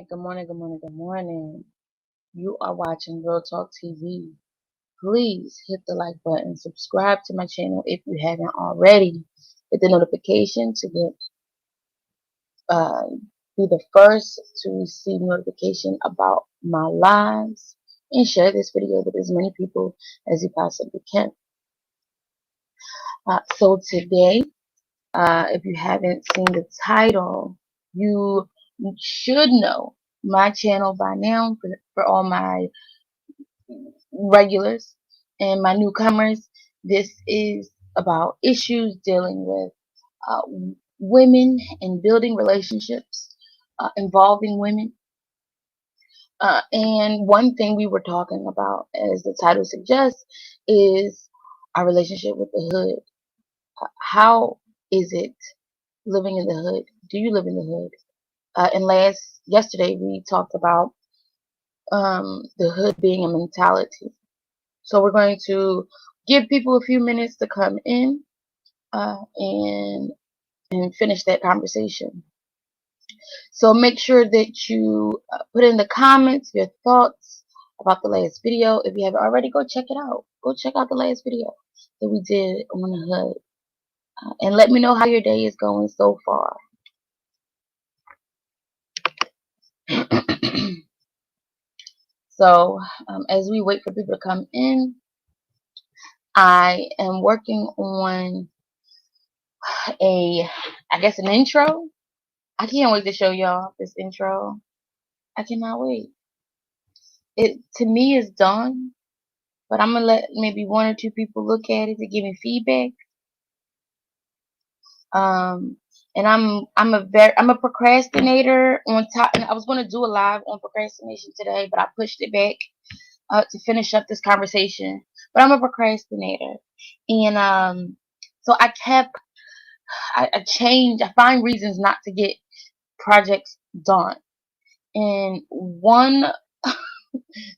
good morning, good morning, good morning. You are watching Real Talk TV. Please hit the like button, subscribe to my channel if you haven't already. Hit the notification to uh, be the first to receive notification about my lives, and share this video with as many people as you possibly can. So today, if you haven't seen the title, you should know my channel by now. For all my regulars and my newcomers, this is about issues dealing with uh, women and building relationships involving women. And one thing we were talking about, as the title suggests, is our relationship with the hood. How is it living in the hood? Do you live in the hood? And yesterday we talked about the hood being a mentality. So we're going to give people a few minutes to come in and finish that conversation. So make sure that you put in the comments your thoughts about the last video. If you haven't already, go check it out. Go check out the last video that we did on the hood. And let me know how your day is going so far. So as we wait for people to come in, I am working on an intro. I can't wait to show y'all this intro. I cannot wait. It to me is done, but I'm gonna let maybe one or two people look at it to give me feedback. And I'm a procrastinator on top. And I was gonna do a live on procrastination today, but I pushed it back to finish up this conversation. But I'm a procrastinator, and so I find reasons not to get projects done. And one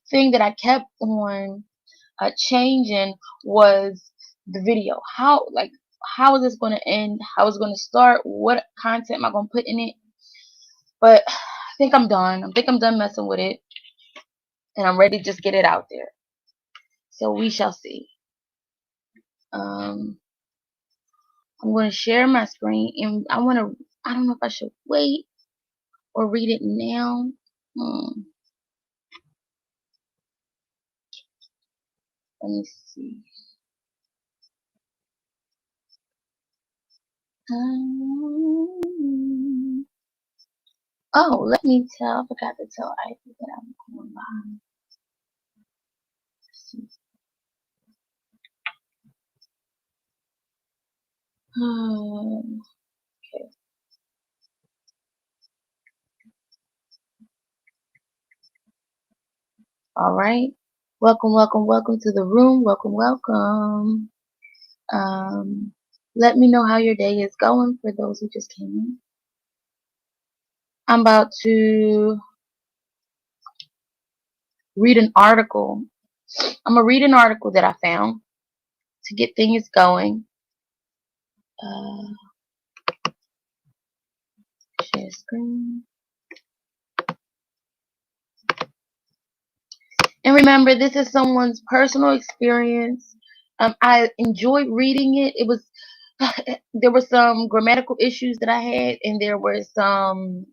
thing that I kept on changing was the video. How is this going to end? How is it going to start? What content am I going to put in it? But I think I'm done. I think I'm done messing with it, and I'm ready to just get it out there. So we shall see. I'm going to share my screen, and I don't know if I should wait or read it now. Let me see. Oh, let me I forgot to tell Ivy that I'm going live. Okay. All right. Welcome, welcome, welcome to the room. Welcome, welcome. Let me know how your day is going for those who just came in. I'm about to read an article. I'm going to read an article that I found to get things going. Share screen. And remember, this is someone's personal experience. I enjoyed reading it. It was there were some grammatical issues that I had, and there were some,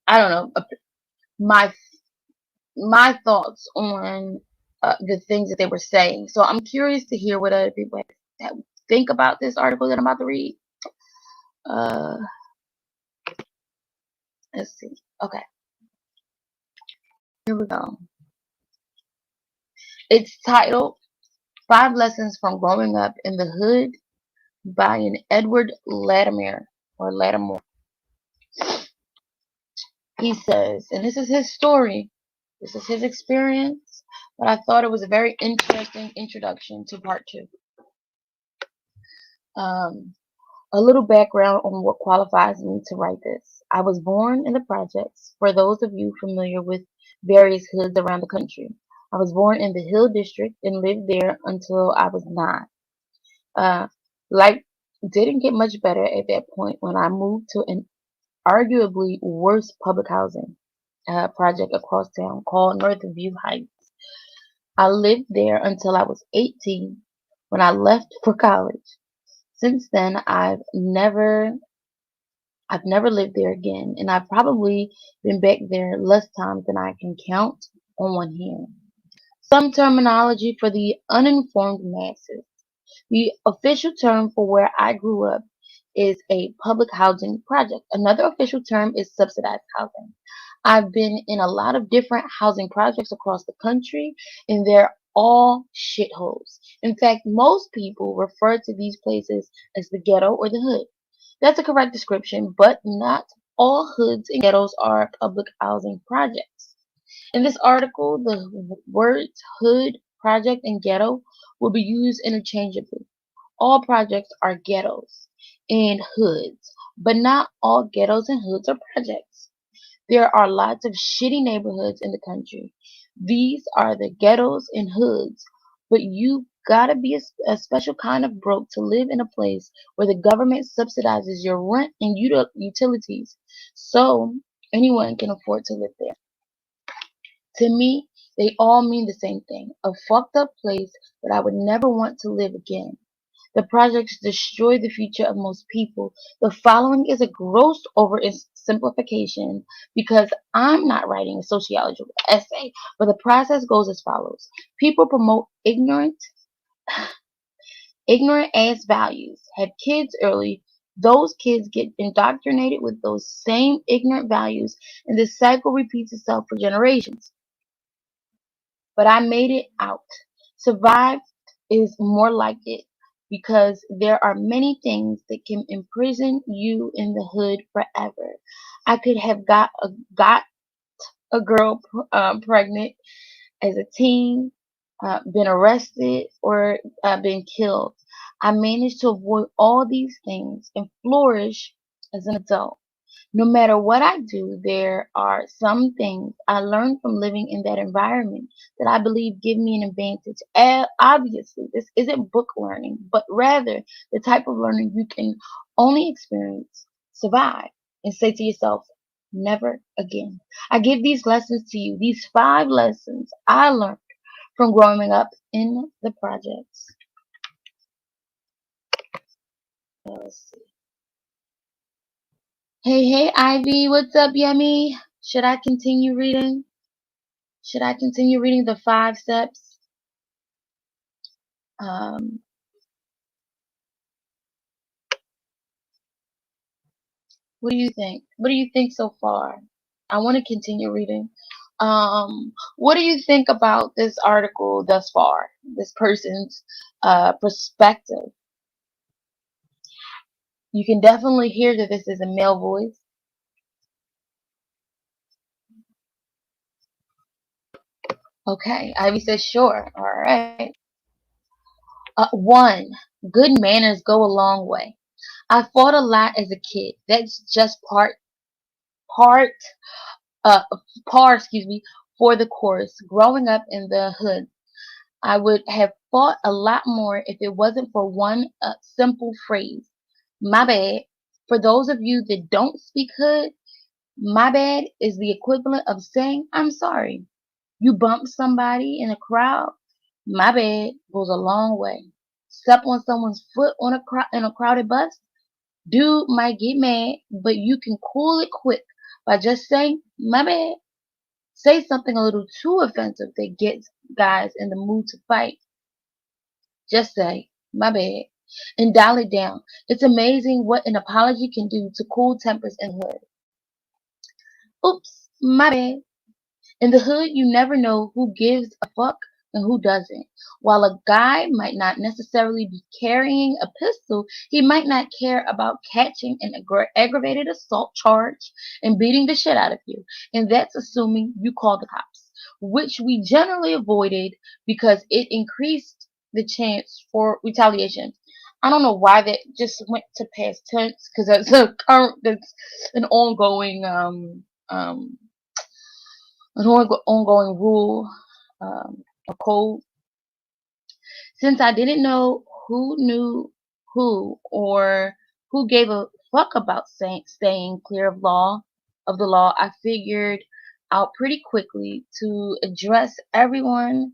I don't know, my thoughts on the things that they were saying. So I'm curious to hear what other people think about this article that I'm about to read. Let's see. Okay, here we go. It's titled 5 Lessons from Growing Up in the Hood by an Edward Latimer or Lattimore. He says, and this is his story, this is his experience, but I thought it was a very interesting introduction to part 2. A little background on what qualifies me to write this. I was born in the projects, for those of you familiar with various hoods around the country. I was born in the Hill District and lived there until I was 9. Life didn't get much better at that point when I moved to an arguably worse public housing. project across town called Northview Heights. I lived there until I was 18 when I left for college. Since then, I've never lived there again, and I've probably been back there less times than I can count on one hand. Some terminology for the uninformed masses. The official term for where I grew up is a public housing project. Another official term is subsidized housing. I've been in a lot of different housing projects across the country, and they're all shitholes. In fact, most people refer to these places as the ghetto or the hood. That's a correct description, but not all hoods and ghettos are public housing projects. In this article, the words hood, project, and ghetto will be used interchangeably. All projects are ghettos and hoods, but not all ghettos and hoods are projects. There are lots of shitty neighborhoods in the country. These are the ghettos and hoods, but you gotta be a special kind of broke to live in a place where the government subsidizes your rent and utilities, so anyone can afford to live there. To me, they all mean the same thing, a fucked up place that I would never want to live again. The projects destroy the future of most people. The following is a gross oversimplification because I'm not writing a sociology essay, but the process goes as follows. People promote ignorant ass values, have kids early. Those kids get indoctrinated with those same ignorant values, and this cycle repeats itself for generations. But I made it out. Survive is more like it because there are many things that can imprison you in the hood forever. I could have got a girl pregnant as a teen, been arrested, or been killed. I managed to avoid all these things and flourish as an adult. No matter what I do, there are some things I learned from living in that environment that I believe give me an advantage. Obviously, this isn't book learning, but rather the type of learning you can only experience, survive, and say to yourself, never again. I give these lessons to you, these 5 lessons I learned from growing up in the projects. Let's see. Hey, hey, Ivy, what's up, Yummy? Should I continue reading? Should I continue reading the 5 steps? Um, what do you think? What do you think so far? I want to continue reading. What do you think about this article thus far? This person's perspective. You can definitely hear that this is a male voice. Okay, Ivy says sure. All right. 1. Good manners go a long way. I fought a lot as a kid. That's just part uh excuse me, for the course. Growing up in the hood, I would have fought a lot more if it wasn't for one simple phrase. My bad. For those of you that don't speak hood, my bad is the equivalent of saying I'm sorry. You bump somebody in a crowd, my bad goes a long way. Step on someone's foot in a crowded bus, dude might get mad, but you can cool it quick by just saying my bad. Say something a little too offensive that gets guys in the mood to fight. Just say, my bad, and dial it down. It's amazing what an apology can do to cool tempers in the hood. Oops, my bad. In the hood, you never know who gives a fuck and who doesn't. While a guy might not necessarily be carrying a pistol, he might not care about catching an aggravated assault charge and beating the shit out of you. And that's assuming you call the cops, which we generally avoided because it increased the chance for retaliation. I don't know why that just went to past tense because that's an ongoing um ongoing rule, a code. Since I didn't know who knew who or who gave a fuck about staying clear of the law, I figured out pretty quickly to address everyone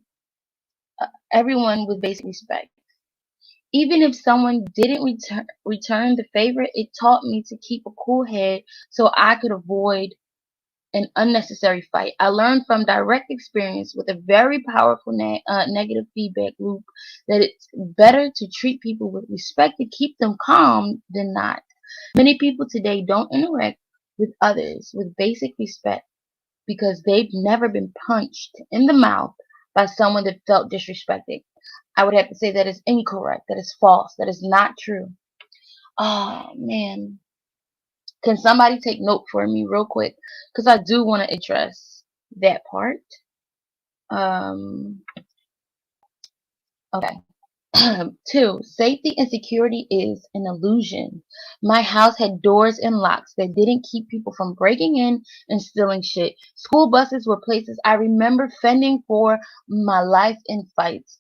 with basic respect. Even if someone didn't return the favor, it taught me to keep a cool head so I could avoid an unnecessary fight. I learned from direct experience with a very powerful negative feedback loop that it's better to treat people with respect to keep them calm than not. Many people today don't interact with others with basic respect because they've never been punched in the mouth by someone that felt disrespected. I would have to say that is incorrect, that is false, that is not true. Oh man. Can somebody take note for me real quick? Because I do want to address that part. Um, okay. Two, safety and security is an illusion. My house had doors and locks that didn't keep people from breaking in and stealing shit. School buses were places I remember fending for my life in fights.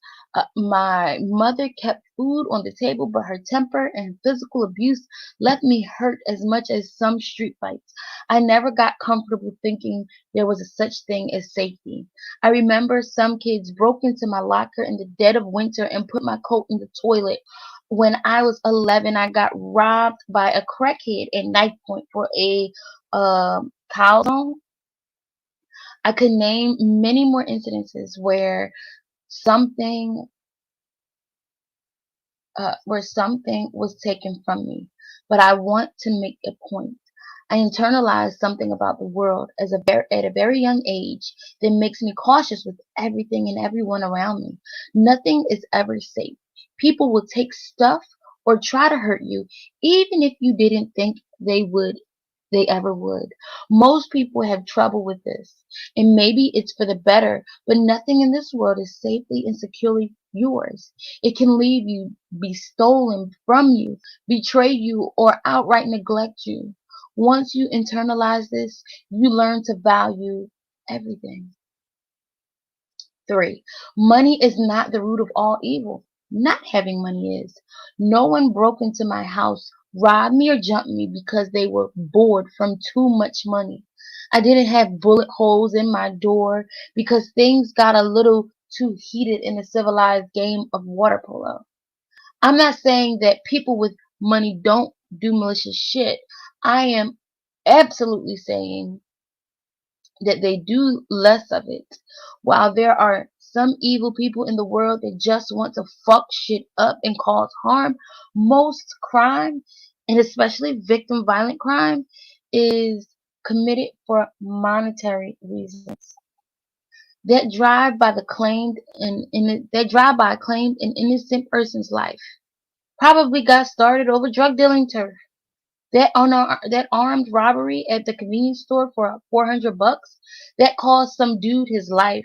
My mother kept food on the table, but her temper and physical abuse left me hurt as much as some street fights. I never got comfortable thinking there was a such thing as safety. I remember some kids broke into my locker in the dead of winter and put my coat in the toilet. When I was 11, I got robbed by a crackhead at knife point for a calzone. I could name many more incidences something where something was taken from me. But I want to make a point. I internalized something about the world at a very young age that makes me cautious with everything and everyone around me. Nothing is ever safe. People will take stuff or try to hurt you, even if you didn't think they ever would. Most people have trouble with this, and maybe it's for the better, but nothing in this world is safely and securely yours. It can leave you, be stolen from you, betray you, or outright neglect you. Once you internalize this, you learn to value everything. Three, money is not the root of all evil. Not having money is. No one broke into my house, robbed me, or jumped me because they were bored from too much money. I didn't have bullet holes in my door because things got a little too heated in the civilized game of water polo. I'm not saying that people with money don't do malicious shit. I am absolutely saying that they do less of it. While there are some evil people in the world that just want to fuck shit up and cause harm, most crime, and especially victim violent crime, is committed for monetary reasons. That drive by claimed an innocent person's life. Probably got started over drug dealing turf. That armed robbery at the convenience store for $400 that cost some dude his life.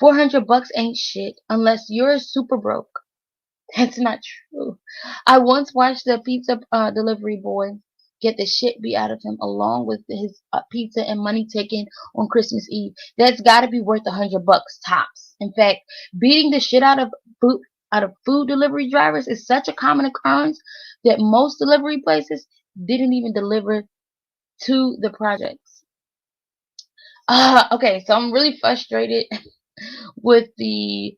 $400 ain't shit unless you're super broke. That's not true. I once watched a pizza delivery boy get the shit beat out of him along with his pizza and money taken on Christmas Eve. That's got to be worth $100 tops. In fact, beating the shit out of food delivery drivers is such a common occurrence that most delivery places didn't even deliver to the projects. Okay, so I'm really frustrated with the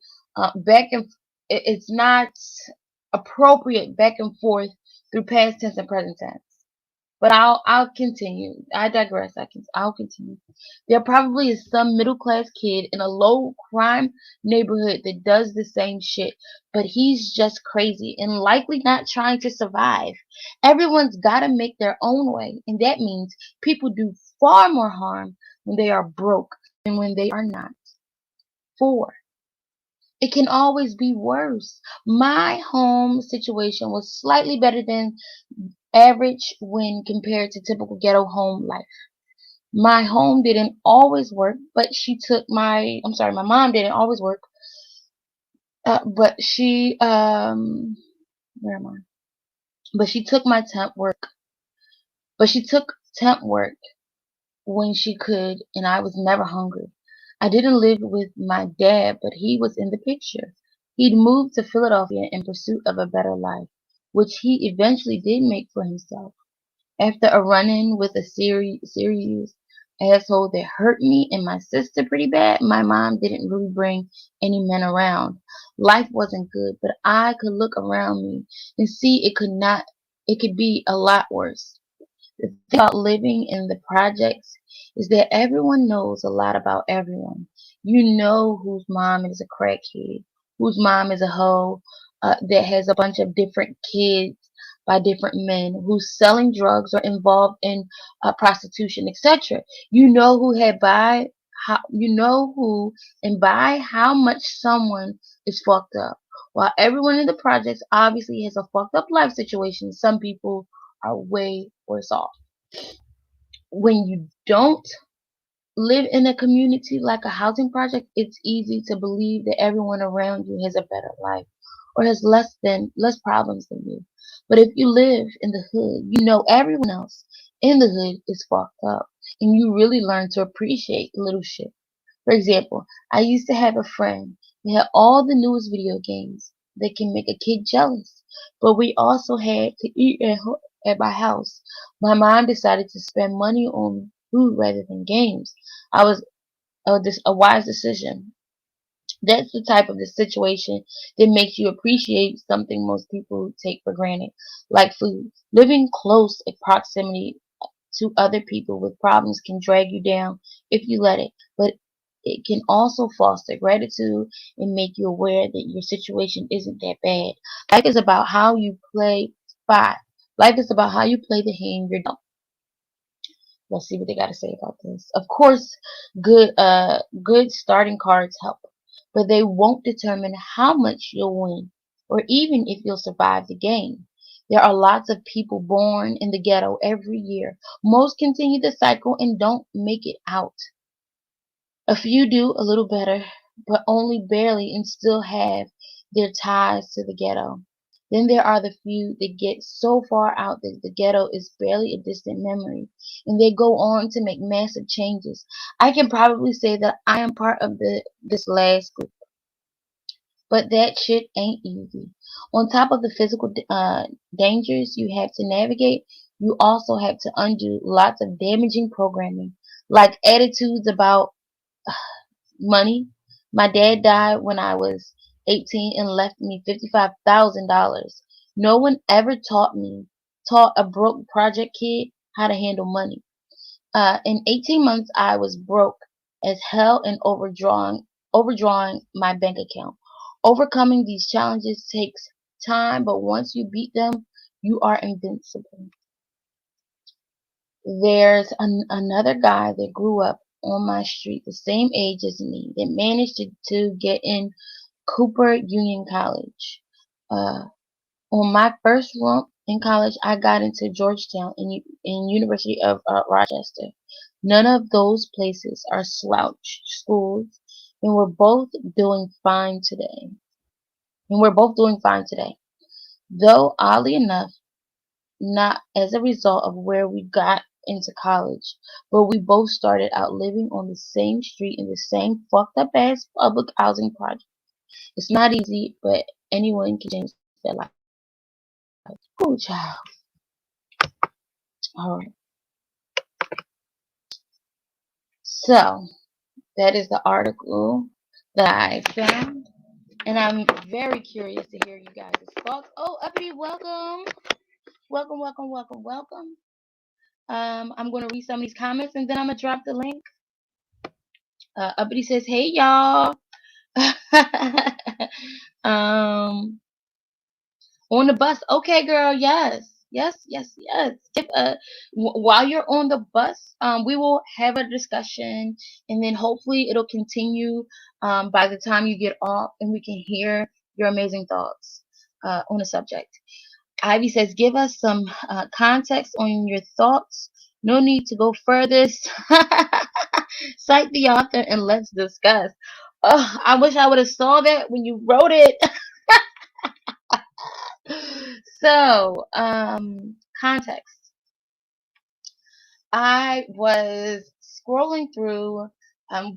back and it's not appropriate back and forth through past tense and present tense. But I'll continue. I digress. I'll continue. There probably is some middle class kid in a low crime neighborhood that does the same shit, but he's just crazy and likely not trying to survive. Everyone's got to make their own way, and that means people do far more harm when they are broke than when they are not. Four, it can always be worse. My home situation was slightly better than average when compared to typical ghetto home life. My home didn't always work, but my mom didn't always work, but where am I? But she took my temp work, but she took temp work when she could, and I was never hungry. I didn't live with my dad, but he was in the picture. He'd moved to Philadelphia in pursuit of a better life, which he eventually did make for himself. After a run-in with a series asshole that hurt me and my sister pretty bad, my mom didn't really bring any men around. Life wasn't good, but I could look around me and see it could be a lot worse. The thing about living in the projects is that everyone knows a lot about everyone. You know whose mom is a crackhead, whose mom is a hoe that has a bunch of different kids by different men, who's selling drugs or involved in prostitution, etc. You know who had by how you know who and by how much someone is fucked up. While everyone in the projects obviously has a fucked up life situation, some people are way worse off. When you don't live in a community like a housing project, it's easy to believe that everyone around you has a better life or has less problems than you. But if you live in the hood, you know everyone else in the hood is fucked up, and you really learn to appreciate little shit. For example, I used to have a friend who had all the newest video games that can make a kid jealous, but we also had to eat at my house. My mom decided to spend money on food rather than games. I was a wise decision. That's the type of the situation that makes you appreciate something most people take for granted, like food. Living close in proximity to other people with problems can drag you down if you let it, but it can also foster gratitude and make you aware that your situation isn't that bad. Life is about how you play spot. Life is about how you play the hand you're dealt. Let's see what they got to say about this. Of course, good starting cards help, but they won't determine how much you'll win or even if you'll survive the game. There are lots of people born in the ghetto every year. Most continue the cycle and don't make it out. A few do a little better, but only barely and still have their ties to the ghetto. Then there are the few that get so far out that the ghetto is barely a distant memory, and they go on to make massive changes. I can probably say that I am part of this last group, but that shit ain't easy. On top of the physical dangers you have to navigate, you also have to undo lots of damaging programming, like attitudes about money. My dad died when I was 18 and left me $55,000. No one ever taught a broke project kid how to handle money. In 18 months, I was broke as hell and overdrawing my bank account. Overcoming these challenges takes time, but once you beat them, you are invincible. There's another guy that grew up on my street, the same age as me, that managed to get in Cooper Union College. Uh, on my first rump in college, I got into Georgetown and University of Rochester. None of those places are slouch schools, and doing fine today. And we're both doing fine today. Though, oddly enough, not as a result of where we got into college, but we both started out living on the same street in the same fucked up ass public housing project. It's not easy, but anyone can change their life. Oh, child. All right. So that is the article that I found, and I'm very curious to hear you guys' thoughts. Oh, Uppity, welcome, welcome, welcome, welcome, welcome. I'm going to read some of these comments, and then I'm gonna drop the link. Uppity says, "Hey y'all." um, on the bus. Okay, girl. Yes. Yes, yes, yes. While you're on the bus, we will have a discussion, and then hopefully it'll continue by the time you get off, and we can hear your amazing thoughts on the subject. Ivy says, "Give us some context on your thoughts. No need to go further. Cite the author and let's discuss." Oh, I wish I would have saw that when you wrote it. So, context. I was scrolling through.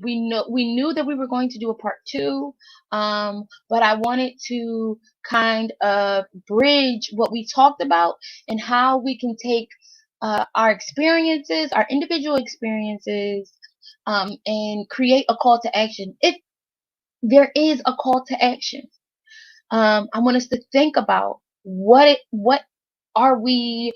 We knew that we were going to do a part 2, but I wanted to kind of bridge what we talked about and how we can take our experiences, our individual experiences, and create a call to action. If there is a call to action, I want us to think about what what are we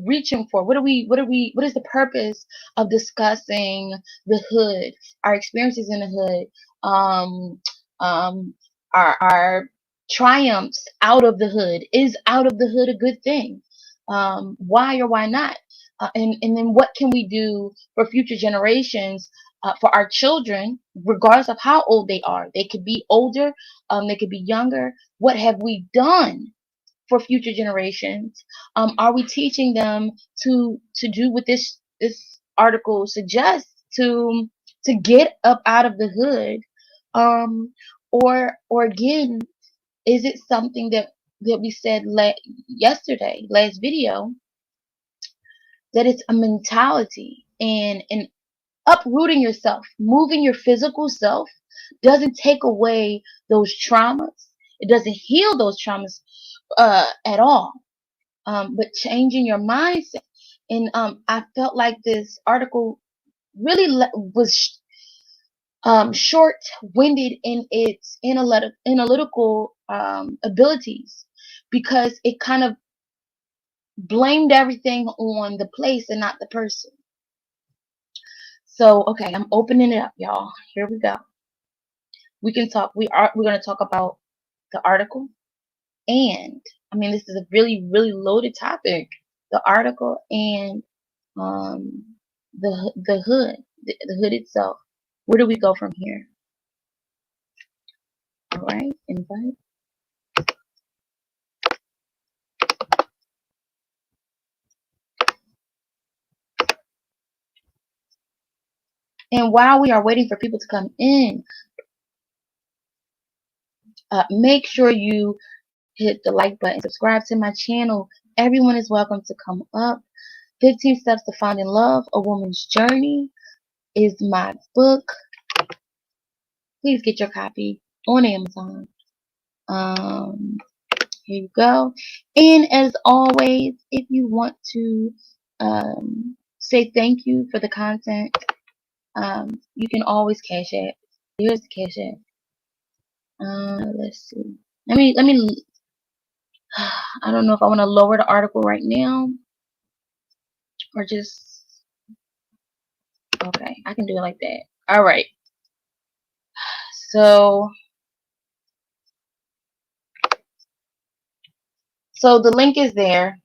reaching for? What is the purpose of discussing the hood, our experiences in the hood, um, um, our triumphs out of the hood? Is out of the hood a good thing? Why or why not? And then what can we do for future generations, for our children, regardless of how old they are? They could be older, they could be younger. What have we done for future generations? Are we teaching them to do what this article suggests, to get up out of the hood, um, or again, is it something that we said yesterday, last video, that it's a mentality, and uprooting yourself, moving your physical self doesn't take away those traumas. It doesn't heal those traumas at all. But changing your mindset. And I felt like this article really was short-winded in its analytical abilities, because it kind of blamed everything on the place and not the person. So, okay, I'm opening it up, y'all. Here we go. We can talk. We're going to talk about the article, and I mean, this is a really, really loaded topic. The article and um, the hood, the hood itself. Where do we go from here? All right, invite. And while we are waiting for people to come in, make sure you hit the like button, subscribe to my channel. Everyone is welcome to come up. 15 Steps to Finding Love, A Woman's Journey is my book. Please get your copy on Amazon. Here you go. And as always, if you want to say thank you for the content, you can always Cash App. Here's the Cash App. Let's see. Let me. I don't know if I want to lower the article right now or just. Okay, I can do it like that. All right. So the link is there.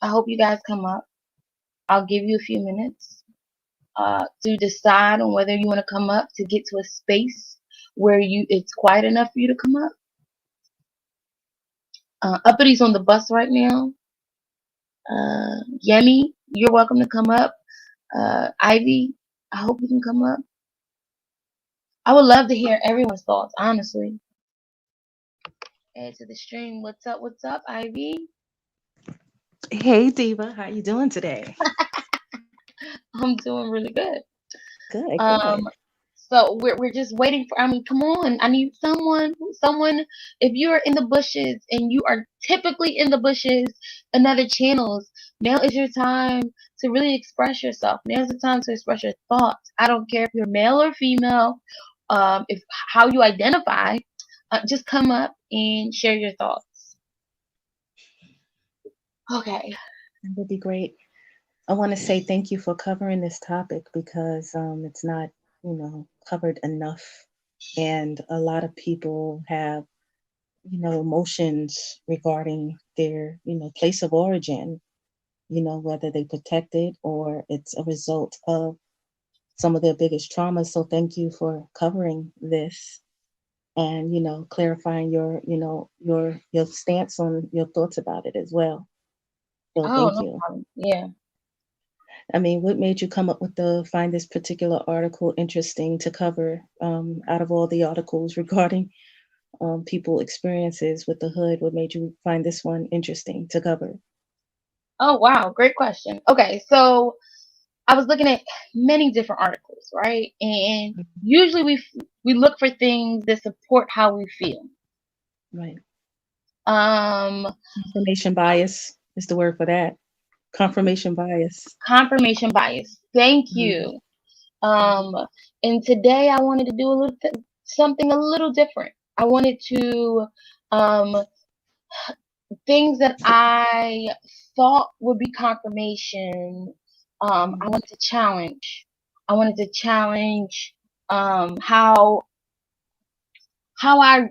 I hope you guys come up. I'll give you a few minutes to decide on whether you want to come up, to get to a space where it's quiet enough for you to come up. Uppity on the bus right now. Yemi, you're welcome to come up. Ivy, I hope you can come up. I would love to hear everyone's thoughts, honestly. Add to the stream. What's up? What's up, Ivy? Hey Diva, how you doing today? I'm doing really good. Good, Um, good. so we're just waiting for. I mean, come on! I need someone. If you are in the bushes and you are typically in the bushes in other channels, now is your time to really express yourself. Now's the time to express your thoughts. I don't care if you're male or female, if how you identify. Just come up and share your thoughts. Okay. That would be great. I want to say thank you for covering this topic because it's not, covered enough. And a lot of people have, emotions regarding their, place of origin, whether they protect it or it's a result of some of their biggest traumas. So thank you for covering this and, clarifying your, your stance on your thoughts about it as well. So Oh, thank no you. problem. Yeah. I mean, what made you come up with find this particular article interesting to cover out of all the articles regarding people experiences with the hood? What made you find this one interesting to cover? Oh, wow. Great question. Okay, so I was looking at many different articles, right? And usually we look for things that support how we feel. Right. Um, Confirmation bias is the word for that. Confirmation bias. Confirmation bias. Thank Mhm. you. Um, and today I wanted to do something a little different. I wanted to um, things that I thought would be confirmation. I Mhm. wanted to challenge. I wanted to challenge how I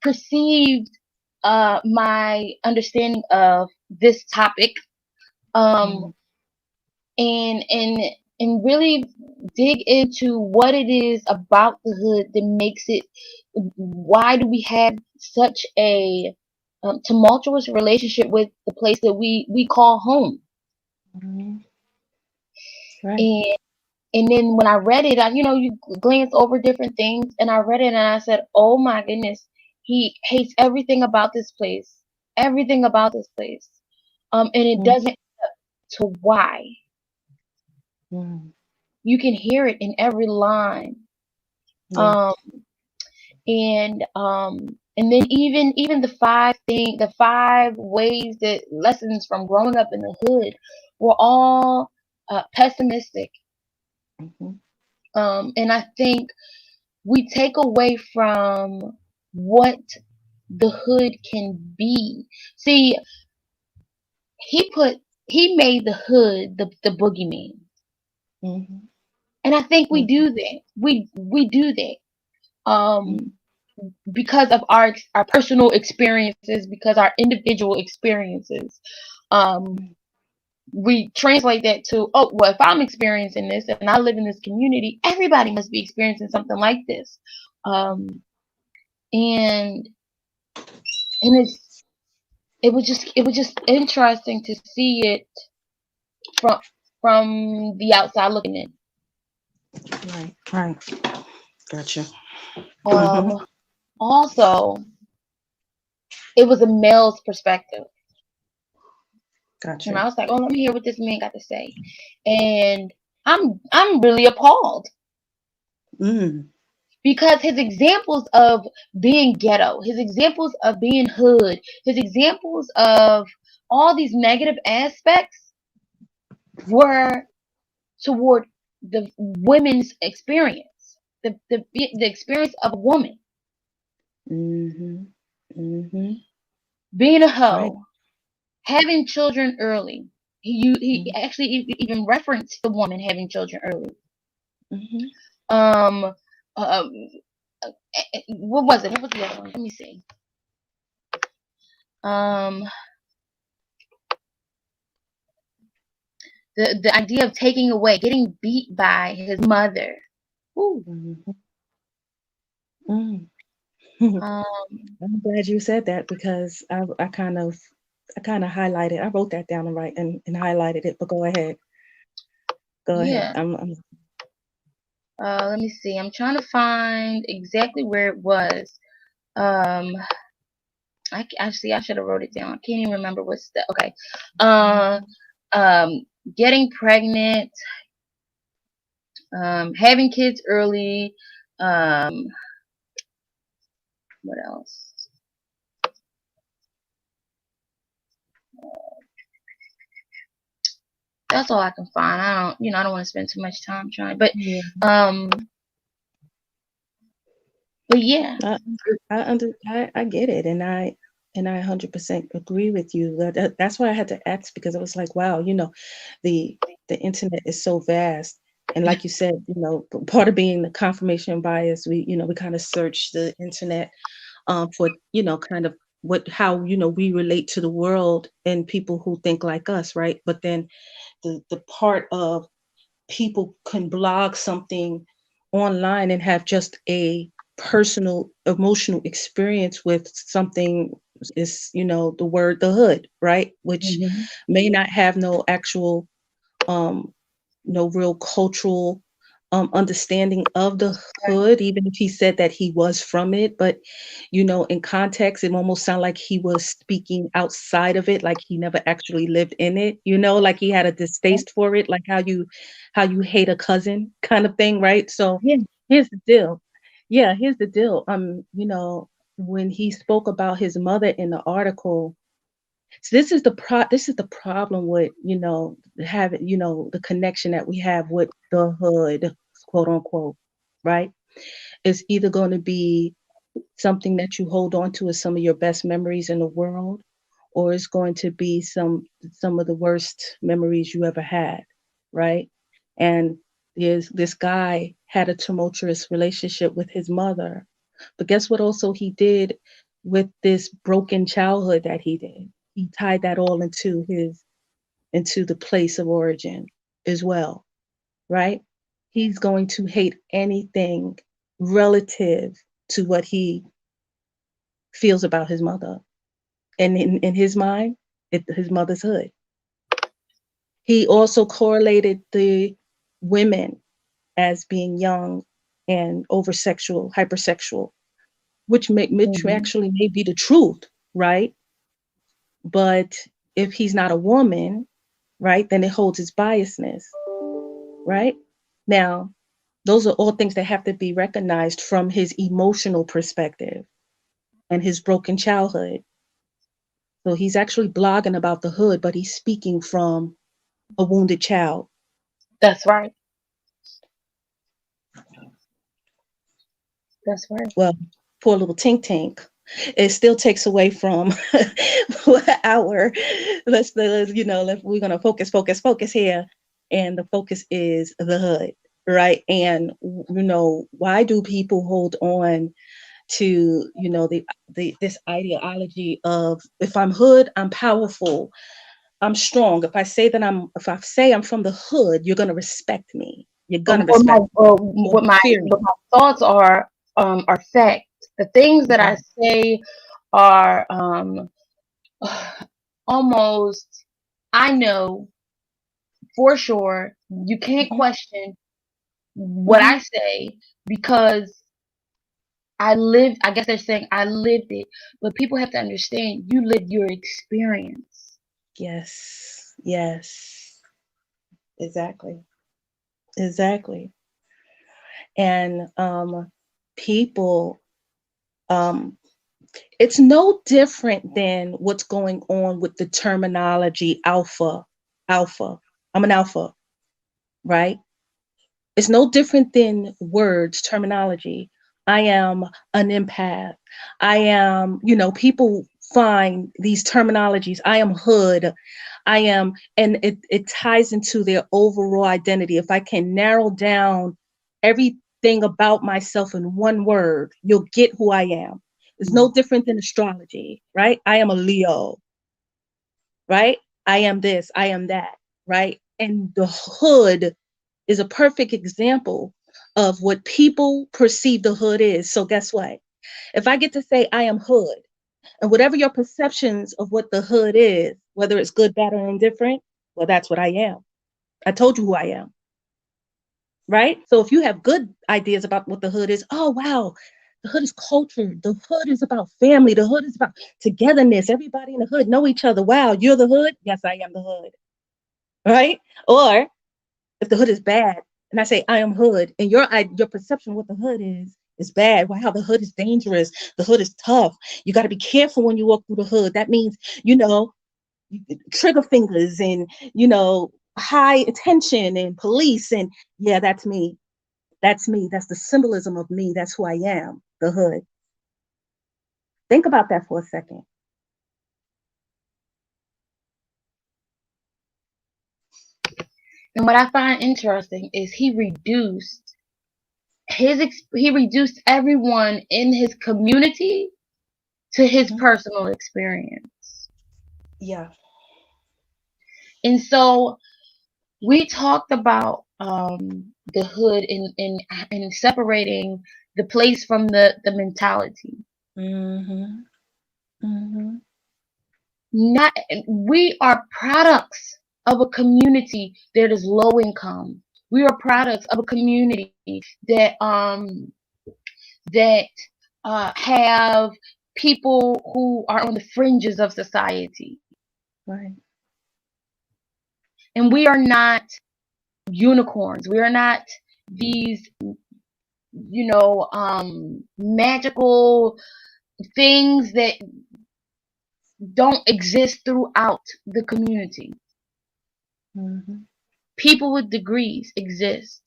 perceived my understanding of this topic. Um, Mhm. and and and really dig into what it is about the hood that makes it. Why do we have such a tumultuous relationship with the place that we call home? Mhm. Right. And and then when I read it, you glance over different things, and I read it and I said, "Oh my goodness, he hates everything about this place, everything about this place." And it Mhm. doesn't to why. Mhm. You can hear it in every line. Yeah. Um, and then even the five ways that lessons from growing up in the hood were all pessimistic. Mhm. And I think we take away from what the hood can be. See, he put he made the hood the boogeyman, Mhm. and I think we Mhm. do that. We do that. Um, Mhm. because of our personal experiences, because our individual experiences. Um, we translate that to, oh, well, if I'm experiencing this and I live in this community, everybody must be experiencing something like this. Um, and and it was just interesting to see it from the outside looking in. Right. Right. Gotcha. Mhm. Um, Also, it was a male's perspective, and Gotcha. I was like, oh, let me hear what this man got to say. And I'm really appalled Mm. because his examples of being ghetto, his examples of being hood, his examples of all these negative aspects were toward the women's experience, the experience of a woman Mhm. Mhm. being a Right. hoe, having children early. He Mhm. actually even referenced the woman having children early. Mhm. Um, uh, what was it? What was the other one? Let me see. Um, the idea of taking away, getting beat by his mother. Ooh. Mhm. Mm. Um, I'm glad you said that because I kind of highlighted. I wrote that down and and highlighted it. But go ahead. Go ahead. yeah. I'm Let me see. I'm trying to find exactly where it was. Um, Actually, I should have wrote it down. I can't even remember what's the okay. Uh, um, Getting pregnant, having kids early. Um, what else? That's all I can find. I don't want to spend too much time trying, yeah. um, but yeah, I I get it, and I 100% agree with you. That's why I had to ask because I was like, wow, the the internet is so vast, and like you said, part of being the confirmation bias, we kind of search the internet for kind of what how we relate to the world and people who think like us, right? But then the part of people can blog something online and have just a personal emotional experience with something is the word the hood, right, which hmm may not have no actual um no real cultural understanding of the hood, even if he said that he was from it. But in context, it almost sounded like he was speaking outside of it, like he never actually lived in it, like he had a distaste for it, like how you hate a cousin kind of thing, right? So yeah, here's the deal. Yeah, here's the deal. When he spoke about his mother in the article, So this is the problem with, having, the connection that we have with the hood, quote unquote, right? It's either going to be something that you hold on to as some of your best memories in the world, or it's going to be some of the worst memories you ever had, right? And this guy had a tumultuous relationship with his mother, but guess what also he did with this broken childhood that he did? He tied that all into the place of origin as well, right? He's going to hate anything relative to what he feels about his mother. And in his mind, his mother's hood. He also correlated the women as being young and over sexual, hypersexual, which Hmm. actually may be the truth, right? But if he's not a woman, right, then it holds his biasness, right? Now, those are all things that have to be recognized from his emotional perspective and his broken childhood. So he's actually blogging about the hood, but he's speaking from a wounded child. That's right. That's right. Well, poor little Tink Tink. It still takes away from our, we're going to focus here. And the focus is the hood, right? And, why do people hold on to, this ideology of, if I'm hood, I'm powerful, I'm strong. If I say I'm from the hood, you're gonna respect me. You're But gonna respect me. You won't fear what me. my thoughts are fact. The things that I Right. say are almost, I know for sure you can't Hmm. question what Hmm. I say because I lived, I guess they're saying I lived it, but people have to understand you lived your experience. Yes. Yes. Exactly. Exactly. And people, um, it's no different than what's going on with the terminology alpha. Alpha. I'm an alpha, right? It's no different than words, terminology. I am an empath. I am, people find these terminologies. I am hood. I am, and it ties into their overall identity. If I can narrow down everything about myself in one word, you'll get who I am. It's no different than astrology, right? I am a Leo, right? I am this, I am that, right? And the hood is a perfect example of what people perceive the hood is. So guess what? If I get to say I am hood, and whatever your perceptions of what the hood is, whether it's good, bad, or indifferent, well, that's what I am. I told you who I am, right? So if you have good ideas about what the hood is, oh wow, the hood is culture. The hood is about family. The hood is about togetherness. Everybody in the hood know each other. Wow, you're the hood? Yes, I am the hood. Right? Or if the hood is bad, and I say I am hood, and your perception of what the hood is bad. Wow, the hood is dangerous. The hood is tough. You got to be careful when you walk through the hood. That means, trigger fingers and high attention and police, and yeah, that's me. That's me. That's the symbolism of me. That's who I am. The hood. Think about that for a second. And what I find interesting is he reduced everyone in his community to his Mhm. personal experience. Yeah. And so we talked about the hood in separating the place from the mentality. Mm-hmm. Mm-hmm. Not We are products of a community that is low income. We are products of a community that that have people who are on the fringes of society. Right. And we are not unicorns. We are not these, magical things that don't exist throughout the community. Mm-hmm. People with degrees exist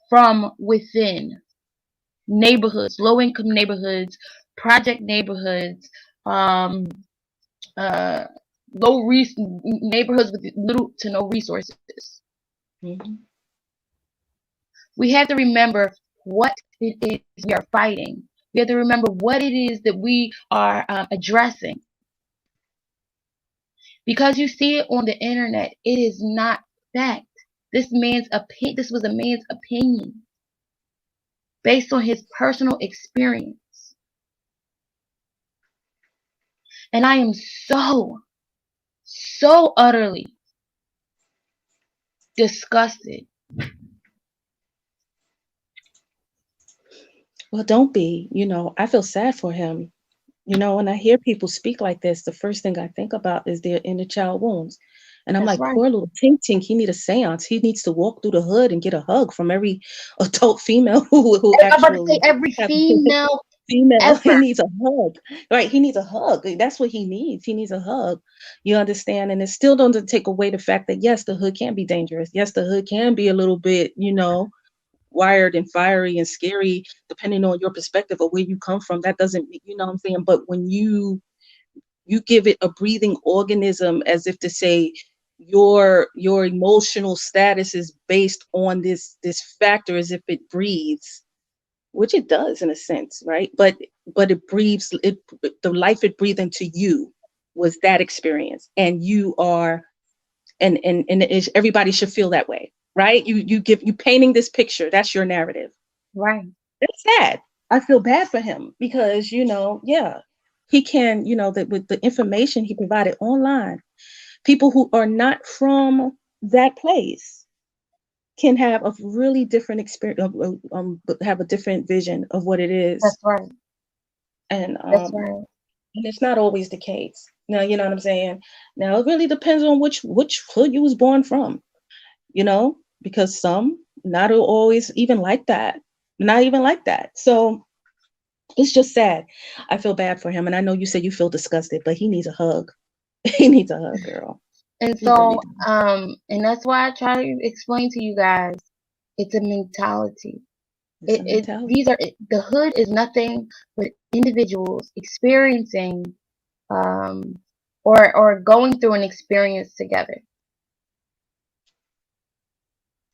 from within neighborhoods, low income neighborhoods, project neighborhoods, um, uh, neighborhoods with little to no resources. Mm-hmm. We have to remember what it is we are fighting. We have to remember what it is that we are addressing. Because you see it on the internet, it is not fact. This was a man's opinion based on his personal experience. And I am so utterly disgusted. Well, don't be. I feel sad for him. When I hear people speak like this, the first thing I think about is their inner child wounds. And I'm That's like, right. poor little Tink Tink, he need a seance. He needs to walk through the hood and get a hug from every adult female who I'm about to say actually every have female female. He ever. needs a hug, right? He needs a hug. That's what he needs. He needs a hug. You understand? And it still doesn't take away the fact that yes, the hood can be dangerous. Yes, the hood can be a little bit, wired and fiery and scary depending on your perspective or where you come from. That doesn't, what I'm saying? But when you give it a breathing organism, as if to say your emotional status is based on this factor, as if it breathes, which it does in a sense, right? But it breathes, the life it breathed into you was that experience, and you are, and everybody should feel that way, right? You painting this picture, that's your narrative. Right. That's sad. I feel bad for him because, yeah, he can, that with the information he provided online, people who are not from that place can have a really different experience, have a different vision of what it That's is. right. And That's right. and it's not always the case. Now, you know what I'm saying? Now it really depends on which hood you was born from, because some not always even like that. Not even like that. So it's just sad. I feel bad for him. And I know you said you feel disgusted, but he needs a hug. He needs a hug, girl. And He really so, does. and that's why I try to explain to you guys, it's a mentality. It's a mentality. The hood is nothing but individuals experiencing, um, or going through an experience together.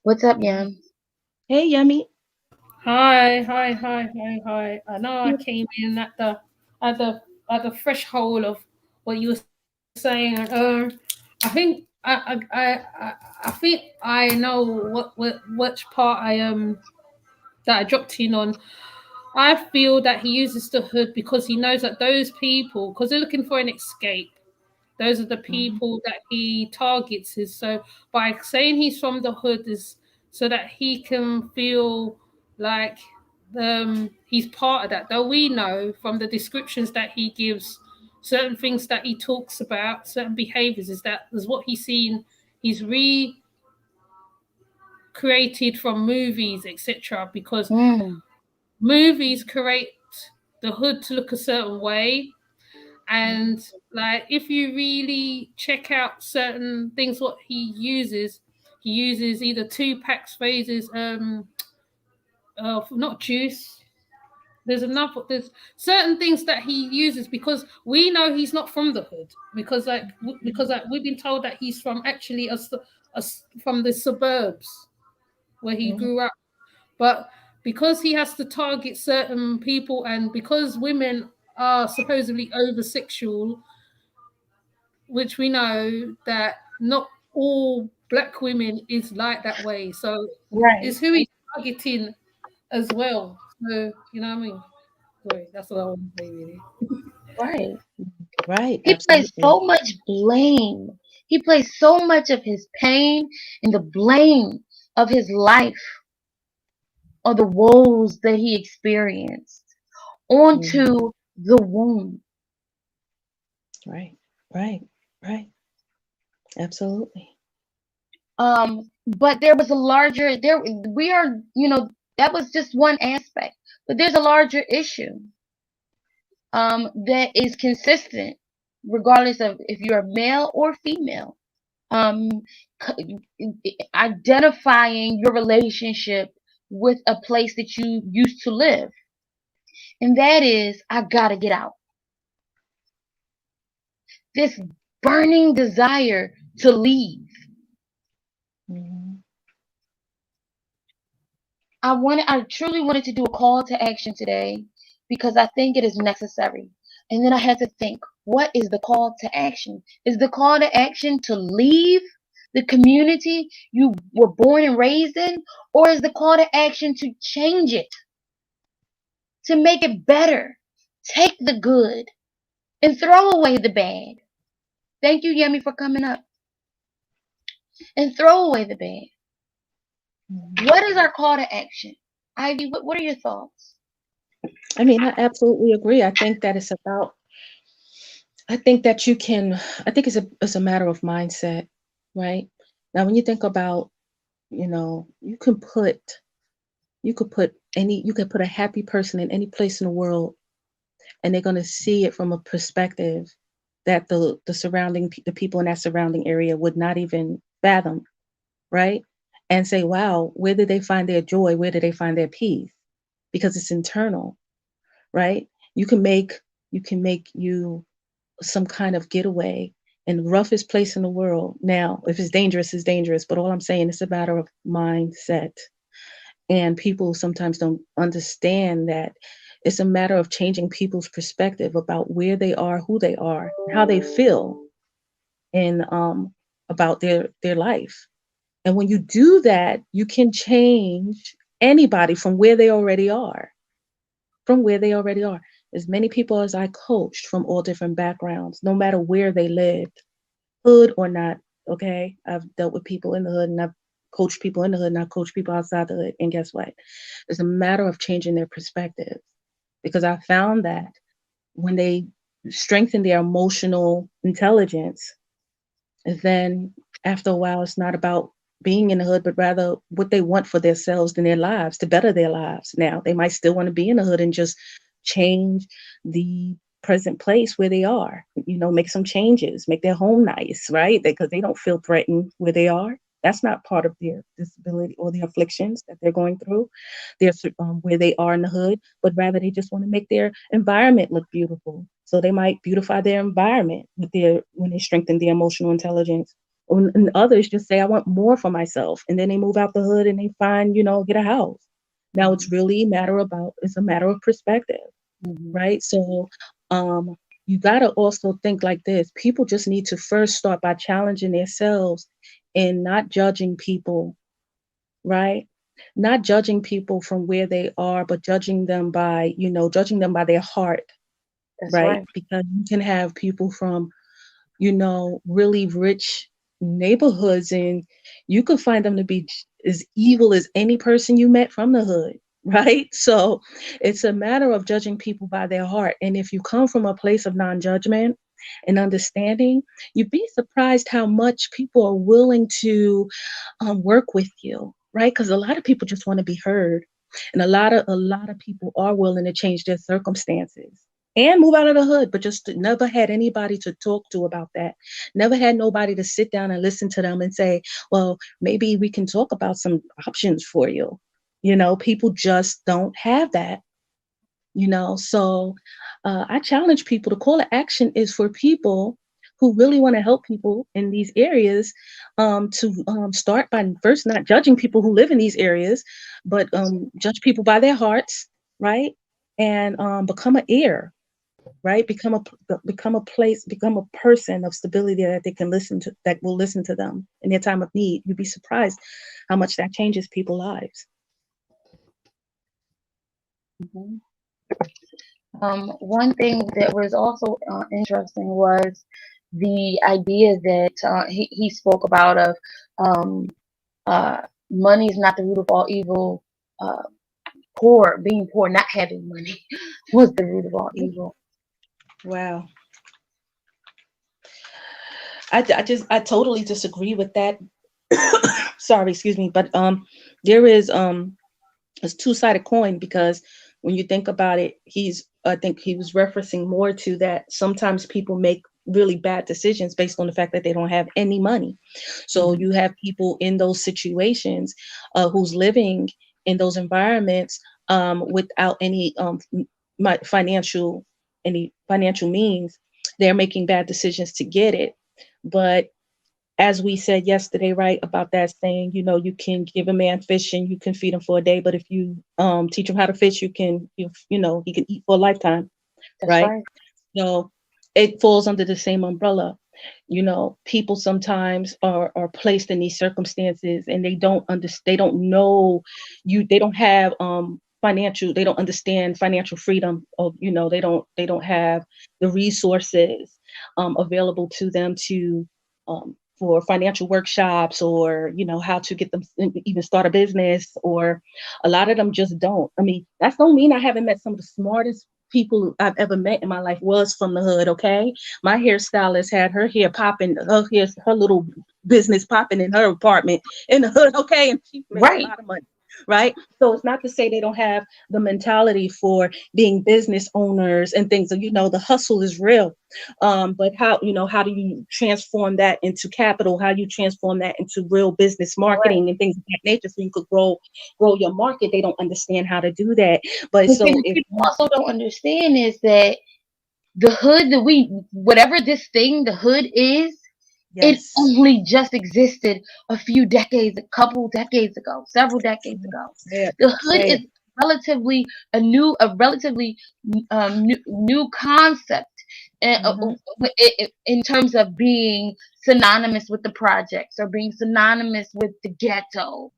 What's up, Right. Yam? Hey, Yummy. Hi, hi, hi, hi, hi. I know I came in at the at the threshold of what you were saying. I think I think I know which part that I dropped in on. I feel that he uses the hood because he knows that those people, because they're looking for an escape, those are the Mhm. people that he targets. Is so by saying he's from the hood is so that he can feel like he's part of that. Though we know from the descriptions that he gives, certain things that he talks about, certain behaviors, is what he's seen. He's recreated from movies, etc. Because Mm, movies create the hood to look a certain way, Mhm. and like if you really check out certain things what he uses either Tupac's phrases, not juice, there's certain things that he uses because we know he's not from the hood, because we've been told that he's from actually from the suburbs where he Mhm. grew up. But because he has to target certain people, and because women are supposedly over sexual, which we know that not all black women is like that way. So right. it's who he's targeting as well. So you know what I mean? Sorry, that's what I want to say really. Right. Right. He plays Absolutely. so much blame. He plays so much of his pain and the blame of his life or the woes that he experienced Mhm. onto the wound. Right. Right. Right. Absolutely. But there was a larger there we are, that was just one aspect. But there's a larger issue that is consistent. regardless of if you're male or female. Um, Identifying your relationship with a place that you used to live, and that is, I gotta get out. This burning desire to leave. Mhm. I truly wanted to do a call to action today because I think it is necessary. And then I had to think, what is the call to action? Is the call to action to leave the community you were born and raised in? Or is the call to action to change it, to make it better? Take the good and throw away the bad. Thank you, Yemi, for coming up. And throw away the bad. Mhm. What is our call to action? Ivy, what are your thoughts? I mean, I absolutely agree. I think that it's about, I think that you can, I think it's a matter of mindset, right? Now, when you think about, you can put, you could put a happy person in any place in the world, and they're going to see it from a perspective that the people in that surrounding area would not even fathom, right? And say, wow, where did they find their joy? Where did they find their peace? Because it's internal, right? You can make you some kind of getaway in the roughest place in the world. Now, if it's dangerous, it's dangerous. But all I'm saying, it's a matter of mindset. And people sometimes don't understand that it's a matter of changing people's perspective about where they are, who they are, how they feel, and about their life. And when you do that, you can change anybody from where they already are. From where they already are. As many people as I coached from all different backgrounds, no matter where they lived, hood or not. Okay, I've dealt with people in the hood, and I've coached people in the hood, and I've coached people outside the hood. And guess what? It's a matter of changing their perspective, because I found that when they strengthen their emotional intelligence, then after a while, it's not about being in the hood, but rather what they want for themselves and their lives, to better their lives. Now, they might still want to be in the hood and just change the present place where they are, make some changes, make their home nice, right? Because they don't feel threatened where they are. That's not part of their disability or the afflictions that they're going through. They're where they are in the hood, but rather they just want to make their environment look beautiful. So they might beautify their environment with when they strengthen the emotional intelligence. And others just say, I want more for myself. And then they move out the hood and they find, get a house. Now it's a matter of perspective, Mhm. right? So you got to also think like this. People just need to first start by challenging themselves and not judging people, right? Not judging people from where they are, but judging them by their heart, That's right? right. Because you can have people from, really rich neighborhoods, and you could find them to be as evil as any person you met from the hood, right? So it's a matter of judging people by their heart. And if you come from a place of non-judgment and understanding, you'd be surprised how much people are willing to work with you, right? Because a lot of people just want to be heard, and a lot of people are willing to change their circumstances and move out of the hood, but just never had anybody to talk to about that. Never had nobody to sit down and listen to them and say, well, maybe we can talk about some options for you. People just don't have that. So I challenge people. The call to action is for people who really want to help people in these areas, to start by first not judging people who live in these areas, but judge people by their hearts, right? And become an heir, right? Become a person of stability that they can that will listen to them in their time of need. You'd be surprised how much that changes people's lives. Mhm. One thing that was also interesting was the idea that he spoke about of um, money is not the root of all evil. Uh, being poor, not having money was the root of all evil. Wow. I totally disagree with that. Sorry, excuse me, but there is a two-sided coin, because when you think about it, I think he was referencing more to that sometimes people make really bad decisions based on the fact that they don't have any money. So Mhm. you have people in those situations who's living in those environments without financial any financial means. They're making bad decisions to get it. But as we said yesterday, right, about that saying, you can give a man fish and you can feed him for a day, but if you teach him how to fish, he can eat for a lifetime, That's right? right. So it falls under the same umbrella. People sometimes are placed in these circumstances and they don't know they don't have they don't understand financial freedom, or they don't have the resources available to them to for financial workshops, or how to get them even start a business, or a lot of them just don't. I mean, that don't mean I haven't met some of the smartest people I've ever met in my life was from the hood. Okay, my hairstylist had her hair popping, her little business popping in her apartment in the hood. Okay, and she made a Right. lot of money, right? So it's not to say they don't have the mentality for being business owners and things. The hustle is real, but how do you transform that into capital? How do you transform that into real business Right. marketing and things of that nature, so you could grow your market? They don't understand how to do that. But But see, so what if people also don't understand is that the hood whatever this thing, the hood is, it yes, only just existed a couple decades ago, several decades ago. say it, The hood say is it. relatively new concept Mm-hmm. in terms of being synonymous with the projects or being synonymous with the ghetto.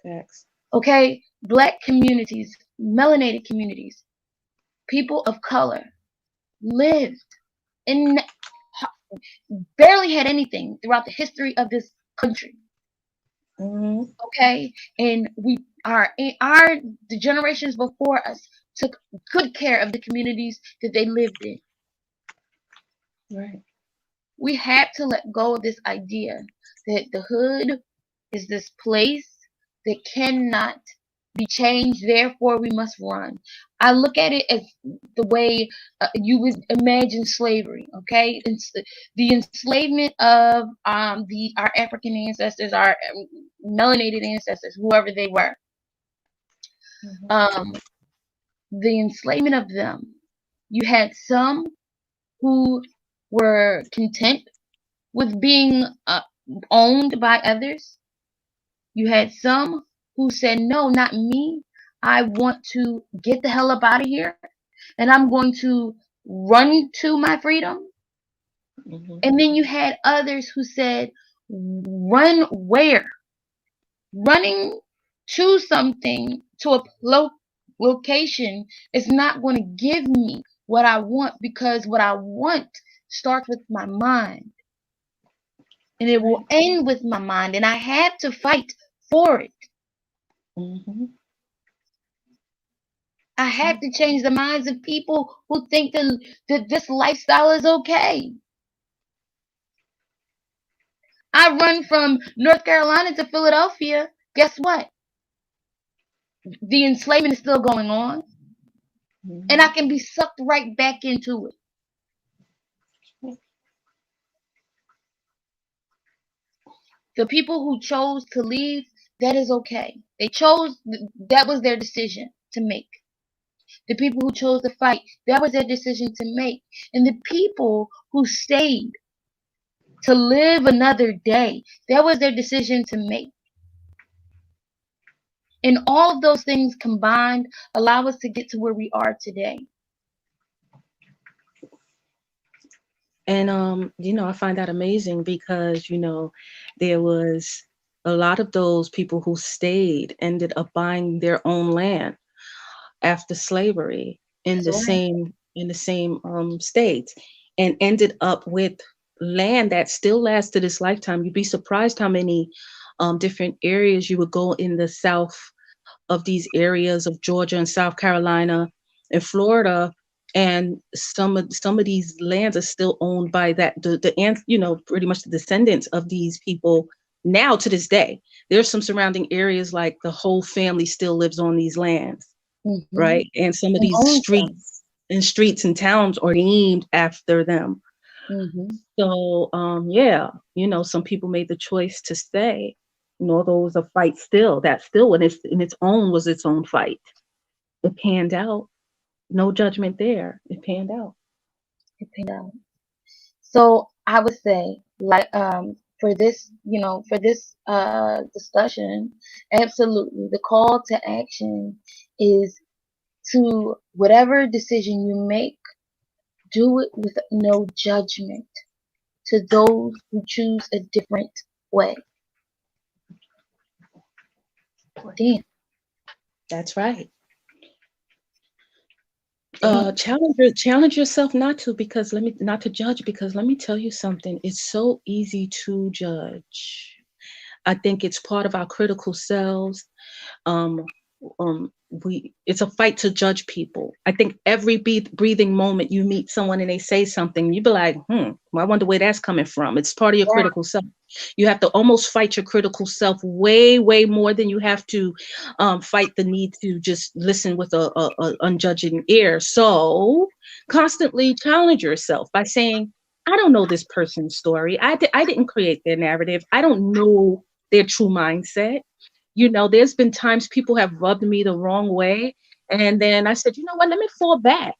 Facts. Okay, black communities, melanated communities, people of color lived and barely had anything throughout the history of this country. Mm-hmm. Okay, and our the generations before us took good care of the communities that they lived in. Right. We had to let go of this idea that the hood is this place that cannot be changed, therefore we must run. I look at it as the way you would imagine slavery, okay? The enslavement of our African ancestors, our melanated ancestors, whoever they were. Mm-hmm. Um, the enslavement of them. You had some who were content with being owned by others. You had some who said, no, not me. I want to get the hell up out of here and I'm going to run to my freedom. Mm-hmm. And then you had others who said, run where? Running to something, to a location, is not going to give me what I want, because what I want starts with my mind and it will Right. end with my mind. And I had to fight for it. Mm-hmm. I had to change the minds of people who think that this lifestyle is okay. I run from North Carolina to Philadelphia. Guess what? The enslavement is still going on, and I Mm-hmm. can be sucked right back into it. The people who chose to leave, that is okay. They chose, that was their decision to make. The people who chose to fight, that was their decision to make. And the people who stayed to live another day, that was their decision to make. And all of those things combined allow us to get to where we are today. And I find that amazing because, there was a lot of those people who stayed ended up buying their own land after slavery That's right. in the same states, and ended up with land that still lasts to this lifetime. You'd be surprised how many different areas you would go in the south of these areas of Georgia and South Carolina and Florida, and some of these lands are still owned by pretty much the descendants of these people now to this day. There's some surrounding areas like the whole family still lives on these lands, Mm-hmm. right? And some of And these owns them. streets and towns are named after them, Mhm. So, yeah, some people made the choice to stay. Although it was a fight still, that still in its own was its own fight. It panned out. No judgment there. It panned out. It paid out. So I would say, like, for this, for this discussion, absolutely, the call to action is to whatever decision you make, do it with no judgment to those who choose a different way. Damn. That's right. Damn. Challenge yourself not to judge, because let me tell you something. It's so easy to judge. I think it's part of our critical selves. Um, it's a fight to judge people. I think every breathing moment you meet someone and they say something, you be like, well, I wonder where that's coming from. It's part of your Yeah. critical self. You have to almost fight your critical self way, way more than you have to fight the need to just listen with a unjudging ear. So constantly challenge yourself by saying, I don't know this person's story. I didn't create their narrative. I don't know their true mindset. There's been times people have rubbed me the wrong way. And then I said, you know what, let me fall back.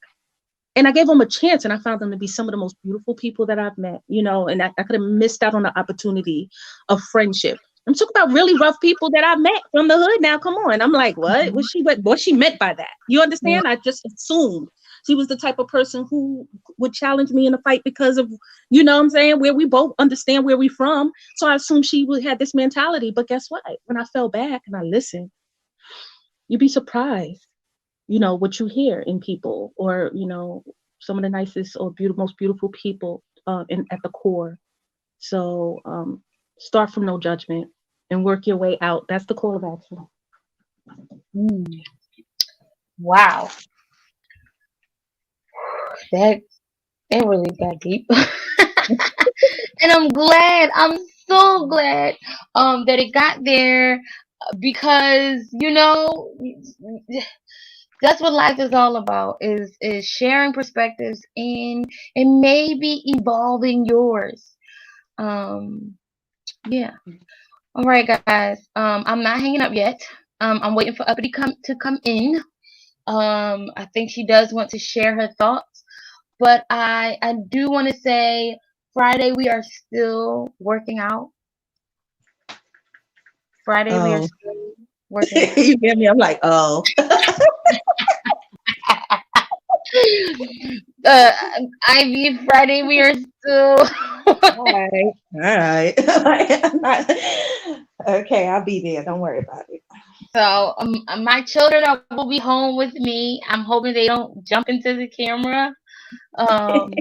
And I gave them a chance, and I found them to be some of the most beautiful people that I've met, and I could have missed out on the opportunity of friendship. I'm talking about really rough people that I met from the hood now. Come on. I'm like, what? Mhm. What she meant by that? You Yeah. understand? I just assumed she was the type of person who would challenge me in a fight because of, what I'm saying, where we both understand where we from. So I assumed she would have this mentality. But guess what? When I fell back and I listened, you'd be surprised, what you hear in people, or, some of the nicest or most beautiful people at the core. So start from no judgment and work your way out. That's the call of action. Mm. Wow. That that really got deep. And I'm so glad that it got there, because that's what life is all about, is sharing perspectives and maybe evolving yours. Um yeah. All right, guys. I'm not hanging up yet. I'm waiting for Uppity come in. I think she does want to share her thoughts, but I do want to say Friday we are still working out. Friday we are Oh, still working out. you get me? I'm like, oh. uh, Ivy, Friday we are still. All right. All right. I'm not- okay, I'll be there. Don't worry about it. So my children will be home with me. I'm hoping they don't jump into the camera. Um,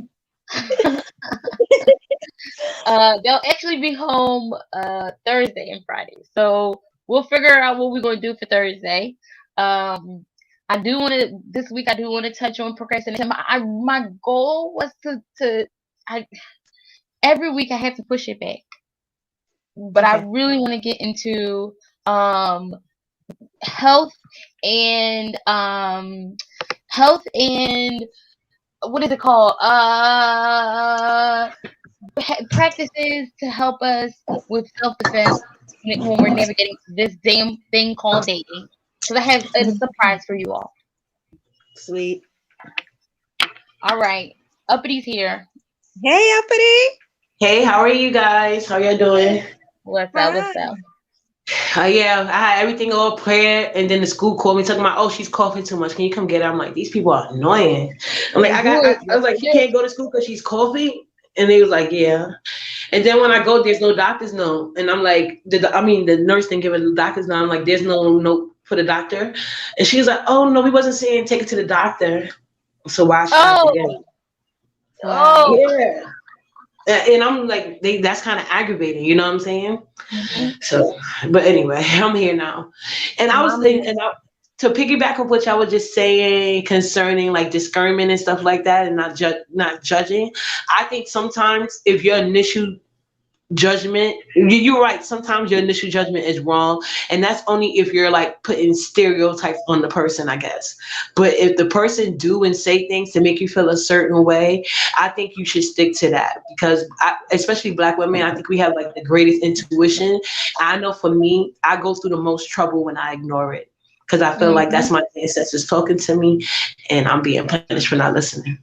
they'll actually be home Thursday and Friday. So we'll figure out what we're going to do for Thursday. Um, I do want to this week. I do want to touch on procrastination. My goal was to I every week I have to push it back, but I Okay. really want to get into um health and health and what is it called? Practices to help us with self defense when we're navigating this damn thing called dating. Because I have a surprise for you all. Sweet. All right, Uppity's here. Hey, uppity. Hey, how are you guys? How y'all doing? What's up? Hi. What's up? Yeah, I had everything all prepared, and then the school called me talking about, oh, she's coughing too much. Can you come get her? I'm like, these people are annoying. I'm like, They do it. I was Yes, like, they she do. can't go to school because she's coughing, and they was like, yeah. And then when I go, there's no doctor's note, and I'm like, the nurse didn't give her the doctor's note. I'm like, there's no note for the doctor, and she was like, oh no, we wasn't saying take it to the doctor. So why should I have to get it? Oh, Wow. oh. Yeah. And I'm like, that's kind of aggravating, you know what I'm saying? Mhm. So, but anyway, I'm here now, and I was Mama. thinking, to piggyback on what y'all was just saying concerning like discernment and stuff like that, and not judging. I think sometimes if your initial judgment. You're right. Sometimes your initial judgment is wrong, and that's only if you're like putting stereotypes on the person, I guess. But if the person do and say things to make you feel a certain way, I think you should stick to that, because especially Black women, I think we have like the greatest intuition. I know for me, I go through the most trouble when I ignore it, because I feel like that's my ancestors talking to me, and I'm being punished for not listening.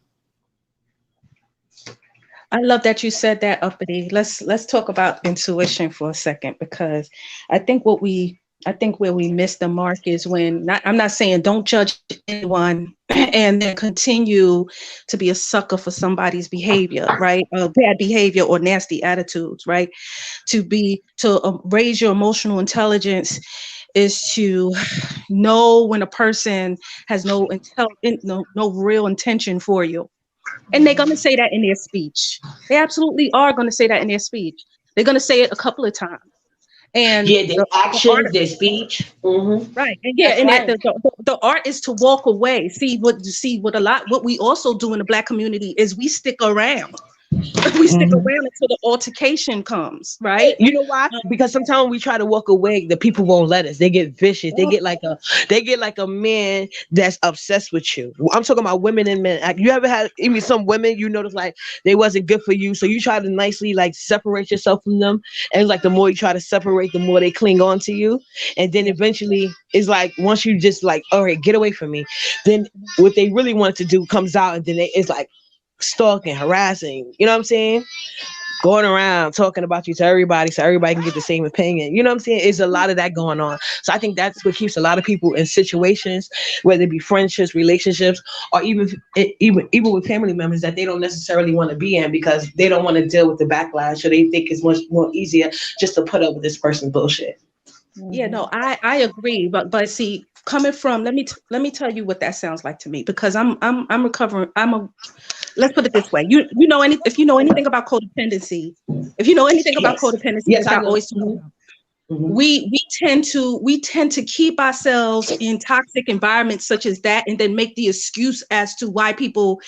I love that you said that, Uppity. Let's talk about intuition for a second, because I think where we miss the mark is when I'm not saying don't judge anyone and then continue to be a sucker for somebody's behavior, right? Bad behavior or nasty attitudes, right? To raise your emotional intelligence is to know when a person has no real intention for you. And they're going to say that in their speech. They absolutely are going to say that in their speech. They're going to say it a couple of times. And yeah, their actions, their speech. Mm-hmm. Right. And yeah, That's and right. the art is to walk away. What we also do in the Black community is we stick around. We stick around until the altercation comes, right? You know why? Because sometimes we try to walk away, the people won't let us. They get vicious. They get like a man that's obsessed with you. I'm talking about women and men. Like, you ever had even some women you notice like they wasn't good for you, so you try to nicely like separate yourself from them, and like the more you try to separate, the more they cling on to you, and then eventually it's like once you just like, all right, get away from me, then what they really want to do comes out, and then it's like stalking, harassing, you know what I'm saying? Going around talking about you to everybody so everybody can get the same opinion. You know what I'm saying? It's a lot of that going on. So I think that's what keeps a lot of people in situations, whether it be friendships, relationships, or even with family members that they don't necessarily want to be in, because they don't want to deal with the backlash, or they think it's much more easier just to put up with this person's bullshit. Yeah, no, I agree, but see, coming from, let me tell you what that sounds like to me, because I'm recovering. Let's put it this way. If you know anything about codependency, Yes, I I know. always talk about. We tend to keep ourselves in toxic environments such as that, and then make the excuse as to why people,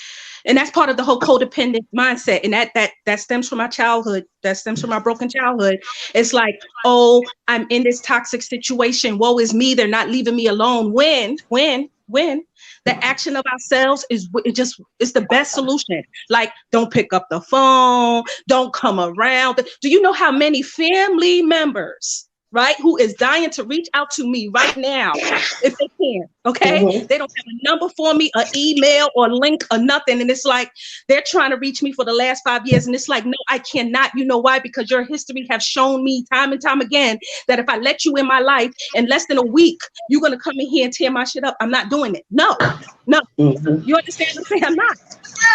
and that's part of the whole codependent mindset, and that stems from my childhood, that stems from my broken childhood. It's like, oh, I'm in this toxic situation, woe is me, they're not leaving me alone. When the action of ourselves is the best solution. Like, don't pick up the phone, don't come around. Do you know how many family members, right, who is dying to reach out to me right now if they can, okay? They don't have a number for me, an email or link or nothing, and it's like they're trying to reach me for the last 5 years, and it's like, no, I cannot. You know why? Because your history have shown me time and time again that if I let you in my life in less than a week, you're gonna come in here and tear my shit up. I'm not doing it. No. You understand what I'm saying? I'm not.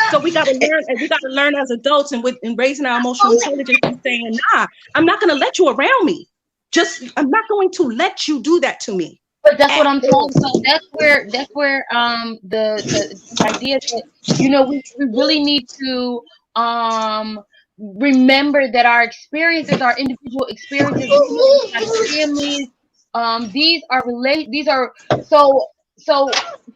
So we gotta learn, and we gotta learn as adults, and in raising our emotional intelligence, and saying, nah, I'm not gonna let you around me. I'm not going to let you do that to me. But that's what I'm saying. So that's where the idea that we really need to remember that our experiences, our individual experiences, our families, these are so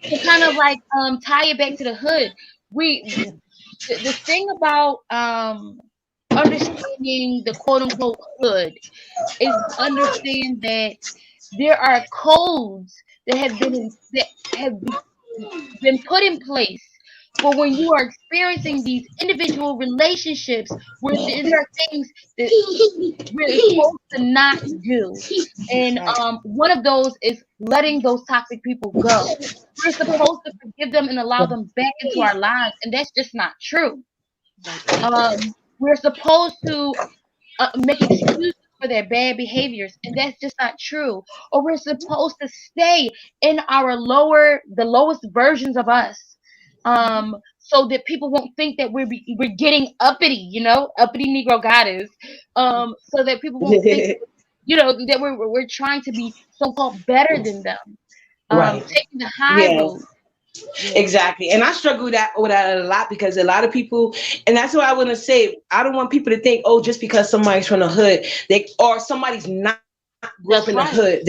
to kind of like tie it back to the hood. The thing about understanding the quote unquote hood is understand that there are codes that have been put in place for when you are experiencing these individual relationships where there are things that we're supposed to not do. And one of those is letting those toxic people go. We're supposed to forgive them and allow them back into our lives, and that's just not true. We're supposed to make excuses for their bad behaviors, and that's just not true. Or we're supposed to stay in the lowest versions of us, so that people won't think that we're getting uppity, uppity Negro goddess, so that people won't think, that we're trying to be so-called better than them, Right. taking the high road. Exactly. And I struggle with that a lot, because a lot of people, and that's what I want to say, I don't want people to think, oh, just because somebody's from the hood, or somebody's not grew up That's in the right. hood,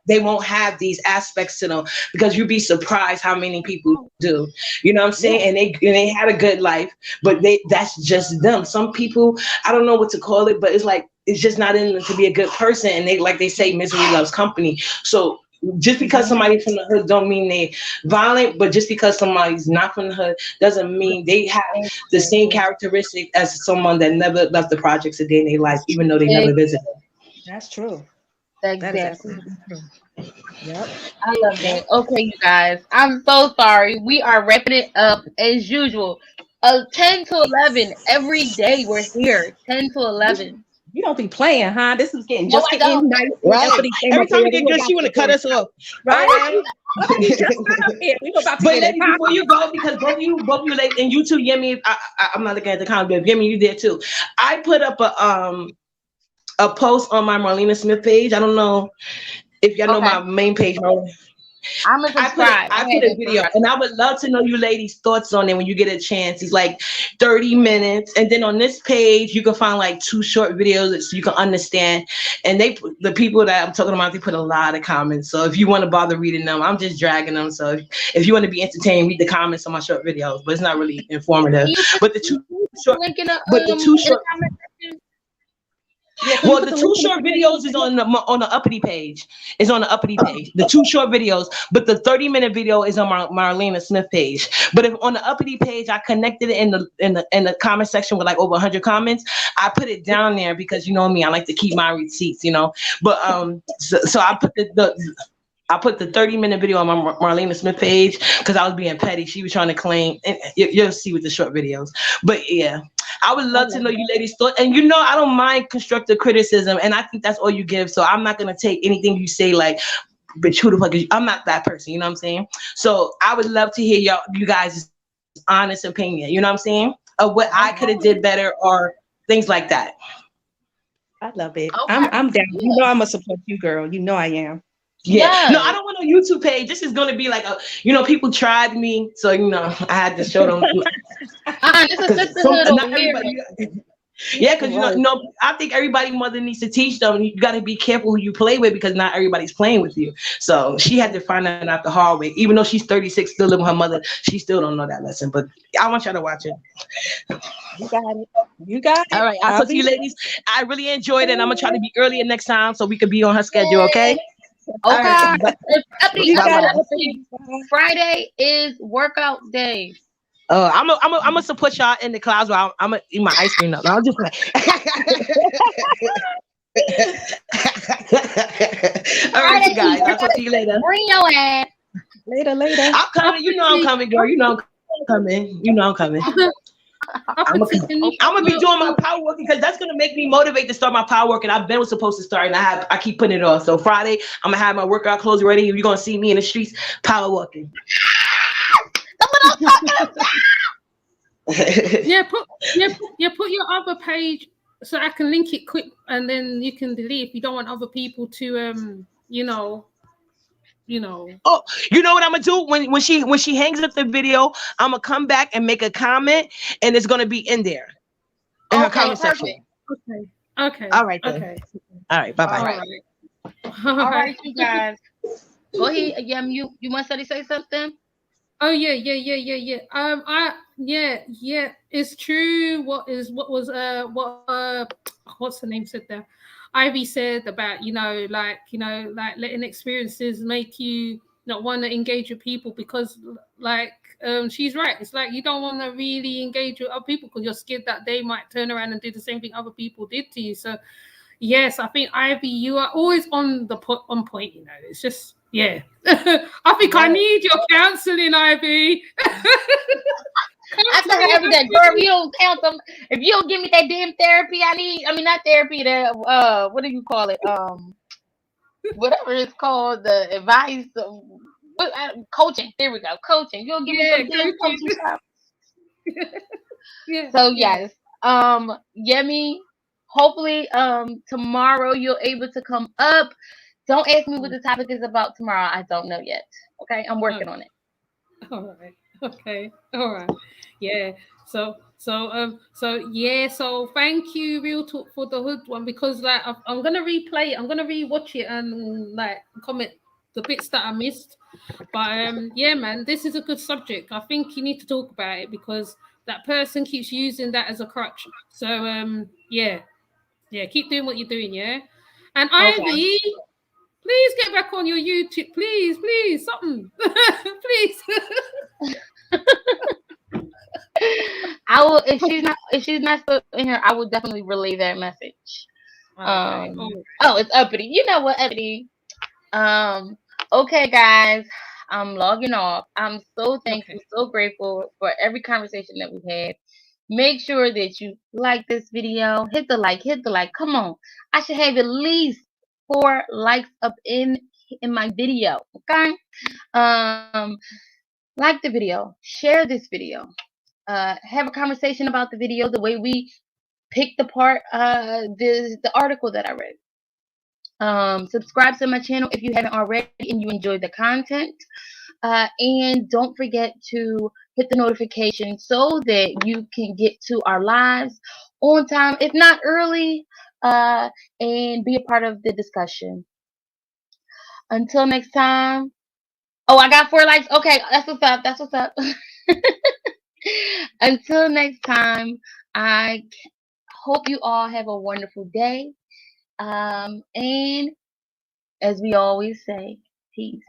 they won't have these aspects to them, because you'd be surprised how many people do. You know what I'm saying? Yeah. And they had a good life, but that's just them. Some people, I don't know what to call it, but it's like it's just not in them to be a good person, and they, like they say, misery loves company. So just because somebody from the hood don't mean they violent, but just because somebody's not from the hood doesn't mean they have the same characteristic as someone that never left the projects a day in their life, even though they never visited. That's true. That is Exactly. absolutely true. Yep. I love that. Okay, you guys. I'm so sorry. We are wrapping it up as usual. 10 to 11 every day. We're here. 10 to 11. You don't be playing, huh? This is No, I don't. getting nice. Right. Uppity came Every up time we here. get We good, about she want to cut us off. right? Right. Uppity just got up here. We about to But get it. ladies, before you go, because both of you ladies, and you too, Yemi, I'm not looking at the comment, but Yemi, you did too. I put up a post on my Marlena Smith page. I don't know if y'all know Okay. my main page. I'm going to subscribe. I put a video, and I would love to know you ladies' thoughts on it when you get a chance. It's like 30 minutes, and then on this page you can find like 2 short videos so you can understand. And the people that I'm talking about, they put a lot of comments. So if you want to bother reading them, I'm just dragging them. So if you want to be entertained, read the comments on my short videos, but it's not really informative. But the two short, link in the, but the two in short. the comment section. Yeah, Well, the 2 short videos is on the uppity page. It's on the uppity page. The 2 short videos, but the 30-minute video is on Marlena Smith page. But if on the uppity page, I connected it in the comment section with like over 100 comments. I put it down there because you know me, I like to keep my receipts, you know. But so I put I put the 30-minute video on my Marlena Smith page because I was being petty. She was trying to claim, and you'll see with the short videos. But yeah, I would love to know you ladies' thoughts. And you know, I don't mind constructive criticism, and I think that's all you give. So I'm not gonna take anything you say like, "Bitch, who the fuck is you?" I'm not that person. You know what I'm saying? So I would love to hear you guys' honest opinion. You know what I'm saying? Of what I could have did better or things like that. I love it. Okay. I'm down. You know I'm gonna support you, girl. You know I am. Yeah. Yes. No, I don't want a YouTube page. This is going to be like people tried me. So, I had to show them. This is sisterhood Not over here. everybody. Yeah, because, I think everybody mother needs to teach them. You got to be careful who you play with because not everybody's playing with you. So she had to find that out the hard way. Even though she's 36, still living with her mother, she still don't know that lesson. But I want y'all to watch it. You got it. You got it. All right. I'll talk to you ladies. I really enjoyed it. And I'm going to try to be earlier next time so we could be on her schedule, okay? Okay. Right. You got Uppity, Friday is workout day. I'm gonna support y'all in the clouds while I'm gonna eat my ice cream up. I'm just like, all right, you guys. I'll talk to you later. Bring your ass. Later. I'm coming. You know I'm coming, girl. You know I'm coming. I'm gonna be doing my power working because that's gonna make me motivate to start my power working. I've been supposed to start and I keep putting it off. So Friday, I'm gonna have my workout clothes ready. You're gonna see me in the streets power working. Put your other page so I can link it quick and then you can delete if you don't want other people to Oh, you know what I'm gonna do when she hangs up the video? I'm gonna come back and make a comment, and it's gonna be in there in her comment section. Okay. All right. Then. Okay. All right. Bye bye. All right, you guys. Go ahead. You must say something. Oh yeah. It's true. What's the name said there? Ivy said about letting experiences make you not want to engage with people because she's right. It's like you don't want to really engage with other people because you're scared that they might turn around and do the same thing other people did to you. So yes, I think Ivy, you are always on point. It's just I think I need your counseling, Ivy. I tell her every day, girl, if you don't count them, if you don't give me that damn therapy not therapy, what do you call it? Whatever it's called, the advice, coaching. There we go, coaching. You don't give me some damn coaching stuff. So yes, Yemi, hopefully tomorrow you're able to come up. Don't ask me what the topic is about tomorrow. I don't know yet. Okay, I'm working on it. All right. Okay. All right. Yeah. So So yeah, so thank you, Real Talk, for the hood one, because like I'm gonna replay it, I'm gonna rewatch it and like comment the bits that I missed. But yeah, man, this is a good subject. I think you need to talk about it because that person keeps using that as a crutch. So yeah, keep doing what you're doing, yeah. And Okay. Ivy, please get back on your YouTube, please, something, please. I will if she's not still in here, I will definitely relay that message. Okay. Oh, it's uppity. You know what, uppity. Um, okay, guys, I'm logging off. I'm so thankful, Okay. so grateful for every conversation that we've had. Make sure that you like this video. Hit the like, hit the like. Come on. I should have at least 4 likes up in my video. Okay. Um, like the video, share this video. Have a conversation about the video, the way we picked apart the article that I read. Subscribe to my channel if you haven't already and you enjoyed the content. And don't forget to hit the notification so that you can get to our lives on time, if not early, and be a part of the discussion. Until next time. Oh, I got 4 likes. Okay, that's what's up. That's what's up. Until next time, I hope you all have a wonderful day. And as we always say, peace.